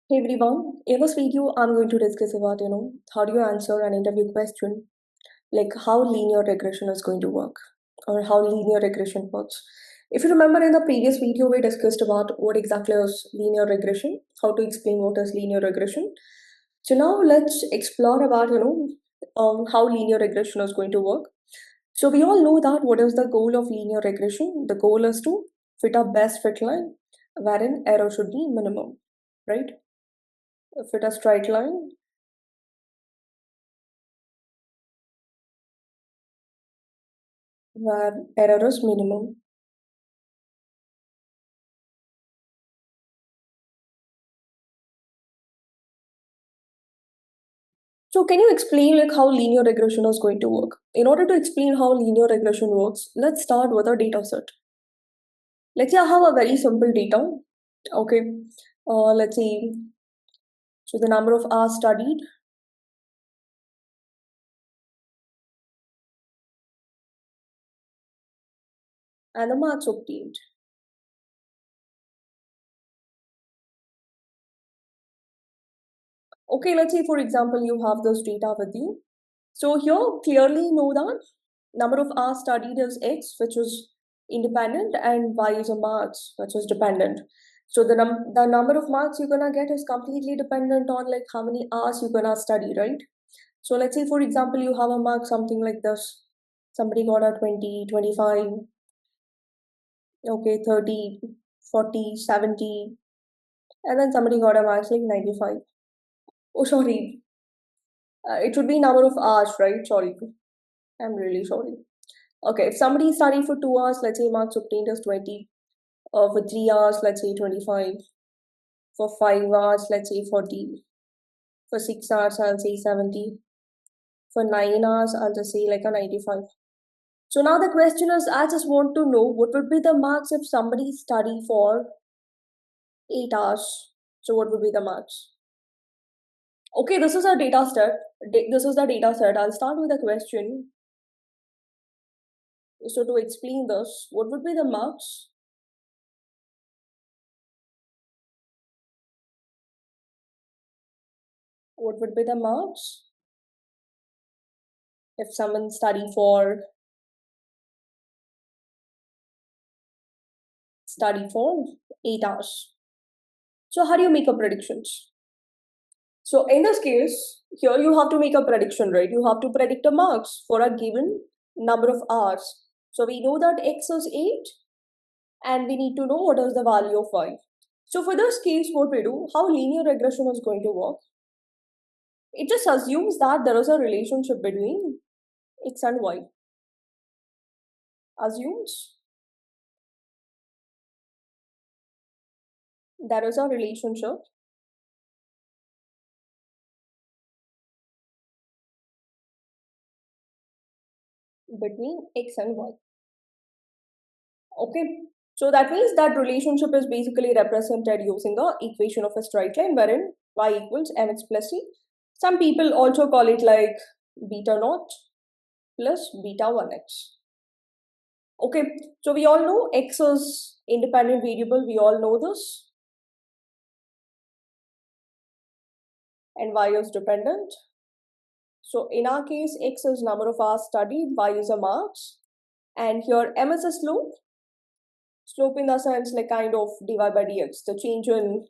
Hey everyone, in this video I'm going to discuss about how do you answer an interview question like how linear regression is going to work or how linear regression works. If you remember in the previous video we discussed about what exactly is linear regression, how to explain what is linear regression. So now let's explore about how linear regression is going to work. So we all know that what is the goal of linear regression? The goal is to fit a best fit line wherein error should be minimum, right? Fit a straight line where error is minimum. So can you explain like how linear regression is going to work? In order to explain how linear regression works, let's start with a data set. Let's say I have a very simple data. Okay. Let's see. So the number of hours studied and the marks obtained. Okay, let's say for example you have this data with you. So here clearly know that number of hours studied is X, which is independent, and Y is a marks, which is dependent. So the number of marks you're gonna get is completely dependent on like how many hours you're gonna study, right? So let's say for example you have a mark something like this. Somebody got a 20, 25, okay, 30, 40, 70, and then somebody got a marks like 95. Oh sorry. It should be number of hours, right? Sorry. I'm really sorry. Okay, if somebody studied for 2 hours, let's say marks obtained as 20. For 3 hours, let's say 25. For 5 hours, let's say 40. For 6 hours, I'll say 70. For 9 hours, I'll just say like a 95. So now the question is, I just want to know what would be the marks if somebody study for 8 hours. So what would be the marks? Okay, this is a data set. This is the data set. I'll start with a question. So to explain this, what would be the marks? What would be the marks if someone study for 8 hours? So how do you make a predictions? So in this case, here you have to make a prediction, right? You have to predict the marks for a given number of hours. So we know that x is 8 and we need to know what is the value of y. So for this case, what we do, how linear regression is going to work, it just assumes that there is a relationship between x and y. Assumes there is a relationship between x and y. Okay. So that means that relationship is basically represented using the equation of a straight line wherein y equals mx plus c. Some people also call it like beta naught plus beta 1x. Okay, so we all know x is independent variable, we all know this, and y is dependent. So in our case, x is number of hours studied, y is a marks, and here m is a slope. Slope in the sense like kind of dy by dx, the change in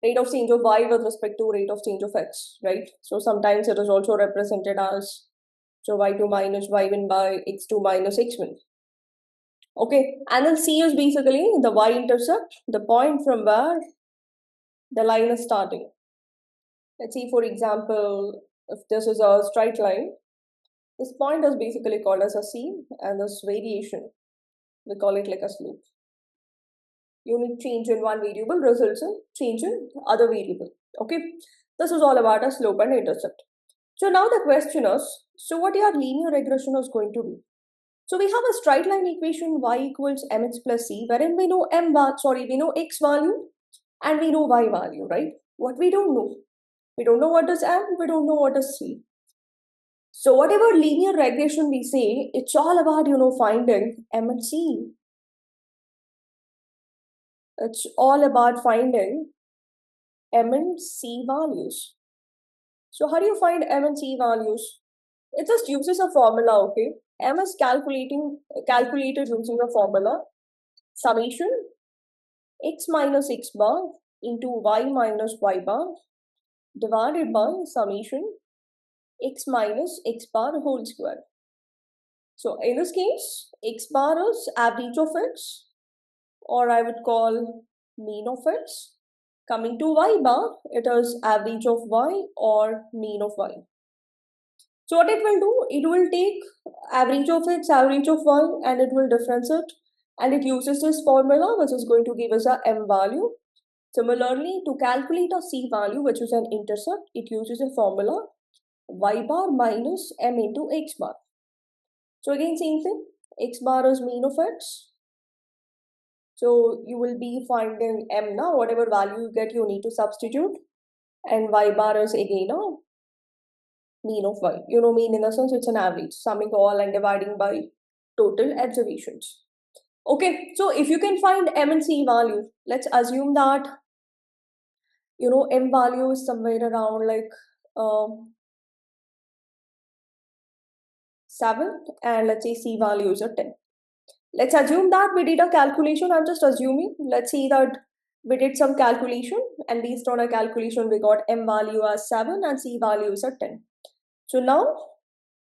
rate of change of y with respect to rate of change of x, right? So sometimes it is also represented as so y2 minus y1 by x2 minus x1. Okay, and then c is basically the y-intercept, the point from where the line is starting. Let's see, for example, if this is a straight line, this point is basically called as a c, and this variation, we call it like a slope. Unit change in one variable results in change in other variable. Okay, this is all about a slope and intercept. So now the question is, so what your linear regression is going to do? So we have a straight line equation y equals mx plus c, wherein we know we know x value and we know y value, right? What we don't know? We don't know what is m, we don't know what is c. So whatever linear regression we say, it's all about, finding m and c. It's all about finding M and C values. So how do you find M and C values? It just uses a formula, okay? M is calculated using a formula summation x minus x bar into y minus y bar divided by summation x minus x bar whole square. So in this case, x bar is average of x, or I would call mean of x. Coming to y bar, it is average of y or mean of y. So what it will do, it will take average of x, average of y, and it will difference it. And it uses this formula, which is going to give us a m value. Similarly, to calculate a c value, which is an intercept, it uses a formula y bar minus m into x bar. So again, same thing, x bar is mean of x. So you will be finding m now, whatever value you get, you need to substitute. And y bar is again a mean of y. You know, mean in the sense it's an average, summing all and dividing by total observations. Okay, so if you can find m and c value, let's assume that, you know, m value is somewhere around like 7, and let's say c value is a 10. Let's assume that we did a calculation. I'm just assuming. Let's see that we did some calculation, and based on a calculation, we got m value as 7 and c value is a 10. So now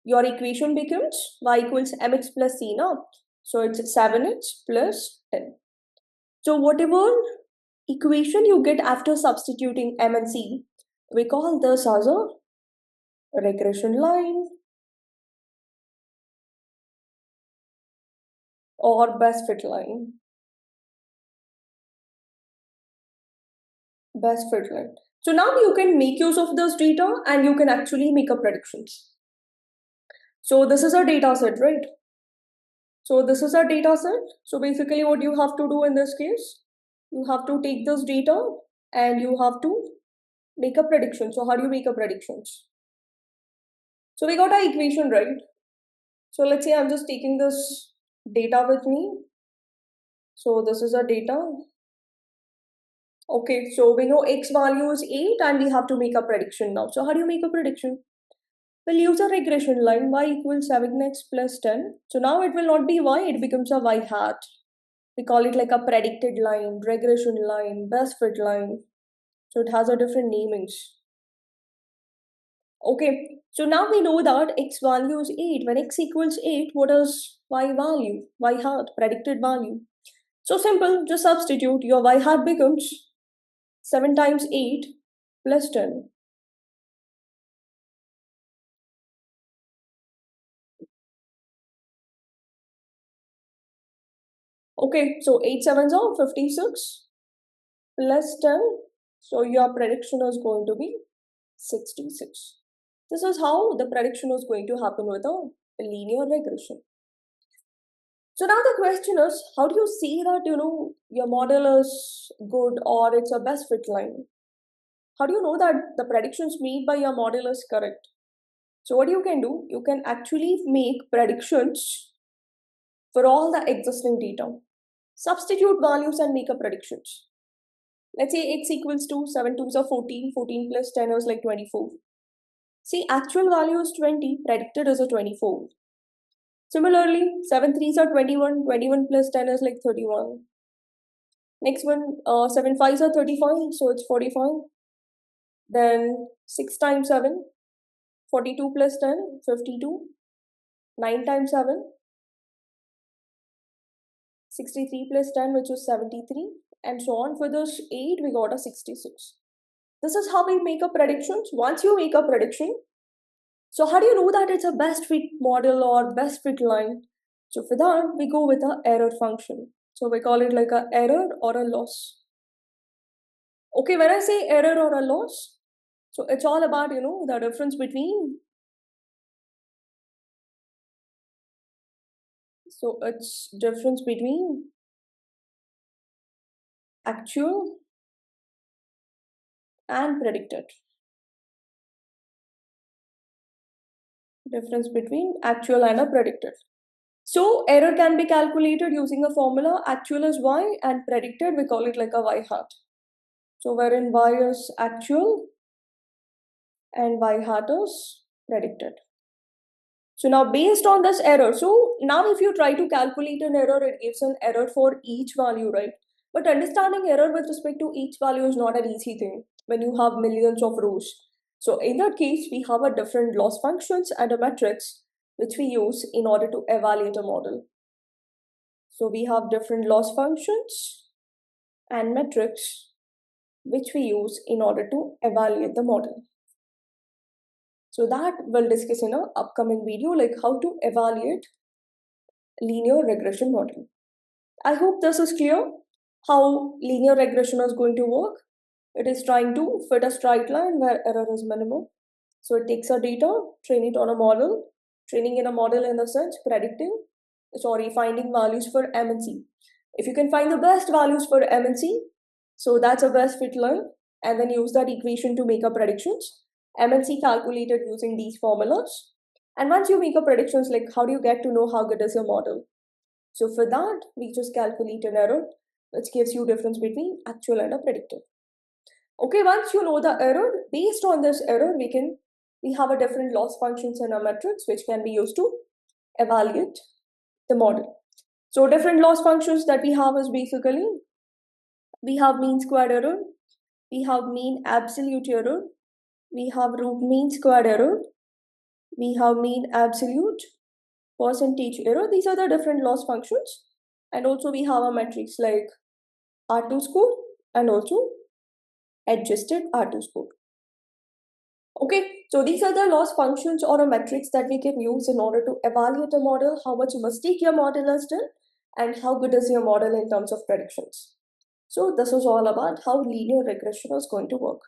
your equation becomes y equals mx plus c now. So it's 7x plus 10. So whatever equation you get after substituting m and c, we call this as a regression line or best fit line. Best fit line. So now you can make use of this data and you can actually make a predictions. So this is a data set, right? So this is a data set. So basically what you have to do in this case, you have to take this data and you have to make a prediction. So how do you make a predictions? So we got our equation, right? So let's say I'm just taking this data with me. So this is our data. Okay, so we know x value is 8 and we have to make a prediction now. So how do you make a prediction? We'll use a regression line y equals 7x plus 10. So now it will not be y, it becomes a y hat. We call it like a predicted line, regression line, best fit line. So it has a different namings. Okay, so now we know that x value is 8. When x equals 8, what is y value? Y hat, predicted value. So simple, just substitute. Your y hat becomes 7 times 8 plus 10. Okay, so 8 sevens are 56 plus 10. So your prediction is going to be 66. This is how the prediction is going to happen with a linear regression. So now the question is, how do you see that, you know, your model is good or it's a best fit line? How do you know that the predictions made by your model is correct? So what you can do, you can actually make predictions for all the existing data. Substitute values and make a predictions. Let's say x equals to 7 2s are 14, 14 plus 10 is like 24. See, actual value is 20, predicted is a 24. Similarly, 7 3s are 21, 21 plus 10 is like 31. Next one, 7 5s are 35, so it's 45. Then 6 times 7, 42 plus 10, 52. 9 times 7, 63 plus 10, which is 73. And so on. For this 8, we got a 66. This is how we make a predictions. Once you make a prediction, so how do you know that it's a best fit model or best fit line? So for that, we go with a error function. So we call it like a error or a loss. Okay, when I say error or a loss, so it's all about, you know, the difference between. So it's difference between actual and predicted. Difference between actual and a predicted. So error can be calculated using a formula. Actual is y and predicted, we call it like a y hat. So wherein y is actual and y hat is predicted. So now based on this error, so now if you try to calculate an error, it gives an error for each value, right? But understanding error with respect to each value is not an easy thing when you have millions of rows. So in that case, we have a different loss functions and a matrix which we use in order to evaluate a model. So we have different loss functions and metrics which we use in order to evaluate the model. So that we'll discuss in our upcoming video, like how to evaluate linear regression model. I hope this is clear how linear regression is going to work. It is trying to fit a straight line where error is minimum. So it takes a data, train it on a model, training in a model in the sense finding values for M and C. If you can find the best values for M and C, so that's a best fit line, and then use that equation to make a predictions. M and C calculated using these formulas. And once you make a predictions, like how do you get to know how good is your model? So for that, we just calculate an error, which gives you difference between actual and a predicted. Okay, once you know the error, based on this error, we have a different loss functions in our metrics, which can be used to evaluate the model. So different loss functions that we have is basically, we have mean squared error, we have mean absolute error, we have root mean squared error, we have mean absolute, percentage error. These are the different loss functions. And also we have a metrics like R2 score and also adjusted R2 score. Okay, so these are the loss functions or a metrics that we can use in order to evaluate a model, how much mistake your model has done, and how good is your model in terms of predictions. So this is all about how linear regression is going to work.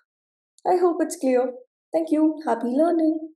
I hope it's clear. Thank you. Happy learning.